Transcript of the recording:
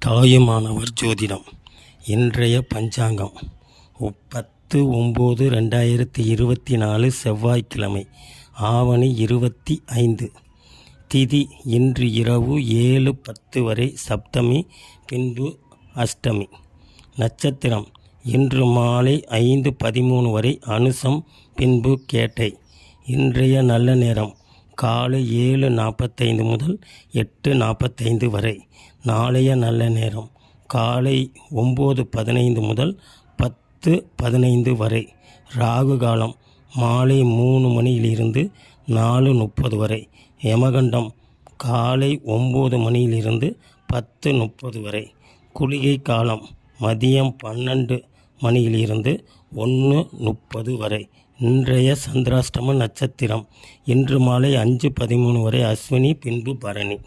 தாயுமானவர் ஜோதிடம். இன்றைய பஞ்சாங்கம் 10/9/2024 செவ்வாய்க்கிழமை, ஆவணி 25. திதி இன்று இரவு 7:10 வரை சப்தமி, பின்பு அஷ்டமி. நட்சத்திரம் இன்று மாலை 5:13 வரை அனுசம், பின்பு கேட்டை. இன்றைய நல்ல நேரம் காலை 7:45 முதல் 8:45 வரை. நாளைய நல்ல நேரம் காலை 9:15 முதல் 10:15 வரை. ராகு காலம் மாலை 3 மணியிலிருந்து 4:30 வரை. யமகண்டம் காலை 9 மணியிலிருந்து 10:30 வரை. குளிகை காலம் மதியம் 12 மணியிலிருந்து 1:30 வரை. இன்றைய சந்திராஷ்டம நட்சத்திரம் இன்று மாலை 5:13 வரை அஸ்வினி, பின்பு பரணி.